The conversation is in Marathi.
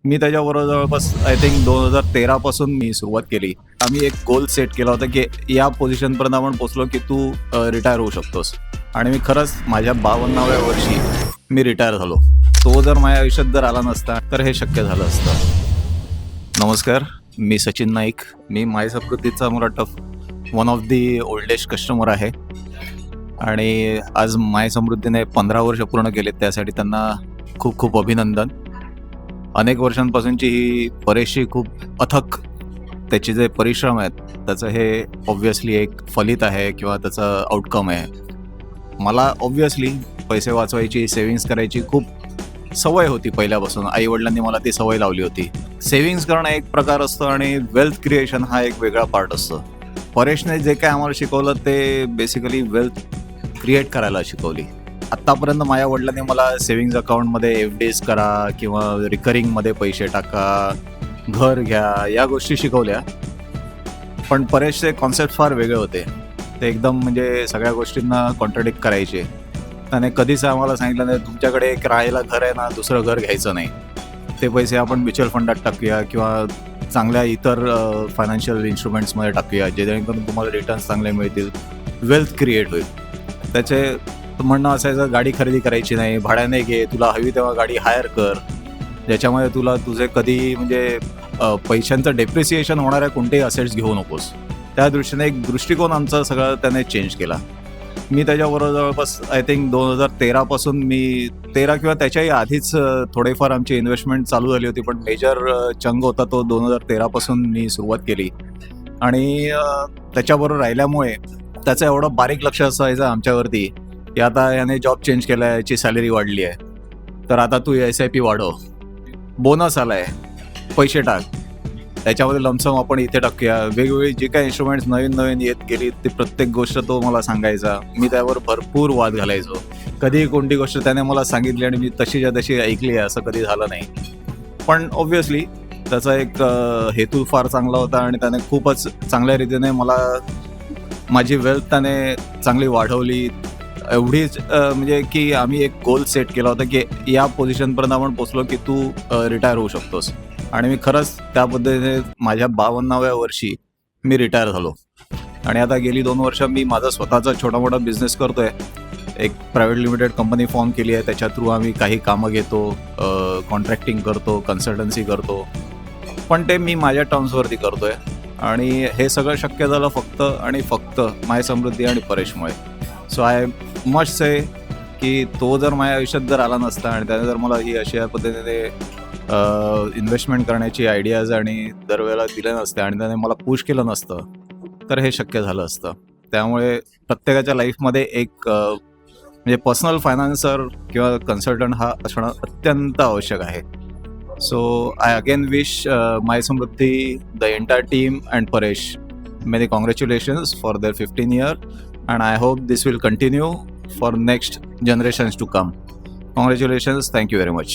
मी त्याच्याबरोबर जवळपास आय थिंक 2013 पासून मी सुरुवात केली. आम्ही एक गोल सेट केला होता, की या पोझिशनपर्यंत आपण पोहोचलो, की तू रिटायर होऊ शकतोस. आणि मी खरंच माझ्या 52व्या वर्षी मी रिटायर झालो. तो जर माझ्या आयुष्यात जर आला नसता, तर हे शक्य झालं असतं. नमस्कार, मी सचिन नाईक. मी माय समृद्धीचा मला one of the oldest customer आहे. आणि आज माय समृद्धीने 15 वर्ष पूर्ण केलेत, त्यासाठी त्यांना खूप खूप अभिनंदन. अनेक वर्षांपासूनची ही बरीचशी खूप अथक त्याचे जे परिश्रम आहेत, त्याचं हे ऑब्व्हियसली एक फलित आहे किंवा त्याचं आउटकम आहे. मला ऑब्व्हियसली पैसे वाचवायची, सेव्हिंग्स करायची खूप सवय होती पहिल्यापासून. आईवडिलांनी मला ती सवय लावली होती. सेव्हिंग्स करणं एक प्रकार असतं आणि वेल्थ क्रिएशन हा एक वेगळा पार्ट असतो. परेशने जे काय आम्हाला शिकवलं ते बेसिकली वेल्थ क्रिएट करायला शिकवली. आत्तापर्यंत माझ्या वडिलांनी मला सेव्हिंग्ज अकाउंटमध्ये एफ-डीज करा किंवा रिकरिंगमध्ये पैसे टाका, घर घ्या, या गोष्टी शिकवल्या. पण परेशचे कॉन्सेप्ट फार वेगळे होते. ते एकदम म्हणजे सगळ्या गोष्टींना कॉन्ट्रडिक्ट करायचे. त्याने कधीच आम्हाला सांगितलं नाही, तुमच्याकडे एक राहायला घर आहे ना, दुसरं घर घ्यायचं नाही. ते पैसे आपण म्युच्युअल फंडात टाकूया किंवा चांगल्या इतर फायनान्शियल इन्स्ट्रुमेंट्समध्ये टाकूया, जेणेकरून तुम्हाला रिटर्न्स चांगले मिळतील, वेल्थ क्रिएट होईल. त्याचे म्हणणं असायचं, गाडी खरेदी करायची नाही, भाड्याने घे, तुला हवी तेव्हा गाडी हायर कर, ज्याच्यामध्ये तुला तुझे कधी म्हणजे पैशांचं डेप्रिसिएशन होणाऱ्या कोणतेही असेट्स घेऊ नकोस. त्या दृष्टीने एक दृष्टिकोन आमचा सगळा त्याने चेंज केला. मी त्याच्याबरोबर जवळपास आय थिंक 2013 पासून मी 13 किंवा त्याच्याही आधीच थोडेफार आमची इन्व्हेस्टमेंट चालू झाली होती, पण मेजर चंग होता तो 2013 पासून मी सुरुवात केली. आणि त्याच्याबरोबर राहिल्यामुळे त्याचं एवढं बारीक लक्ष असायचं आमच्यावरती, की आता याने जॉब चेंज केला आहे, याची सॅलरी वाढली आहे, तर आता तू SIP वाढव, बोनस आला आहे, पैसे टाक, त्याच्यामध्ये लमसम आपण इथे टाकूया. वेगवेगळी जी काही इन्स्ट्रुमेंट्स नवीन नवीन येत गेली, ती प्रत्येक गोष्ट तो मला सांगायचा. मी त्यावर भरपूर वाद घालायचो. कधीही कोणती गोष्ट त्याने मला सांगितली आणि मी तशीच्या तशी ऐकली आहे असं कधी झालं नाही. पण ऑब्व्हियसली त्याचा एक हेतू फार चांगला होता आणि त्याने खूपच चांगल्या रीतीने मला माझी वेल्थ त्याने चांगली वाढवली. एवढीच म्हणजे की आम्ही एक गोल सेट केला होता, की या पोझिशनपर्यंत आपण पोचलो, की तू रिटायर होऊ शकतोस. आणि मी खरंच त्या पद्धतीने माझ्या 52व्या वर्षी मी रिटायर झालो. आणि आता गेली 2 वर्ष मी माझा स्वतःचा छोटा मोठा बिझनेस करतोय. एक प्रायव्हेट लिमिटेड कंपनी फॉर्म केली आहे. त्याच्या थ्रू आम्ही काही कामं घेतो, कॉन्ट्रॅक्टिंग करतो, कन्सल्टन्सी करतो, पण ते मी माझ्या टर्म्सवरती करतोय. आणि हे सगळं शक्य झालं फक्त आणि फक्त माय समृद्धी आणि परेशमुळे. सो आय मस्ट से की तो जर माझ्या आयुष्यात जर आला नसता आणि त्याने जर मला ही अशा पद्धतीने इन्व्हेस्टमेंट करण्याची आयडियाज आणि दरवेळेला दिल्या नसत्या आणि त्याने मला पुश केलं नसतं, तर हे शक्य झालं असतं. त्यामुळे प्रत्येकाच्या लाईफमध्ये एक म्हणजे पर्सनल फायनान्सर किंवा कन्सल्टंट हा असणं अत्यंत आवश्यक आहे. So I again wish my Samruddhi, the entire team and Paresh many congratulations for their 15 year, and I hope this will continue for next generations to come. Congratulations. Thank you very much.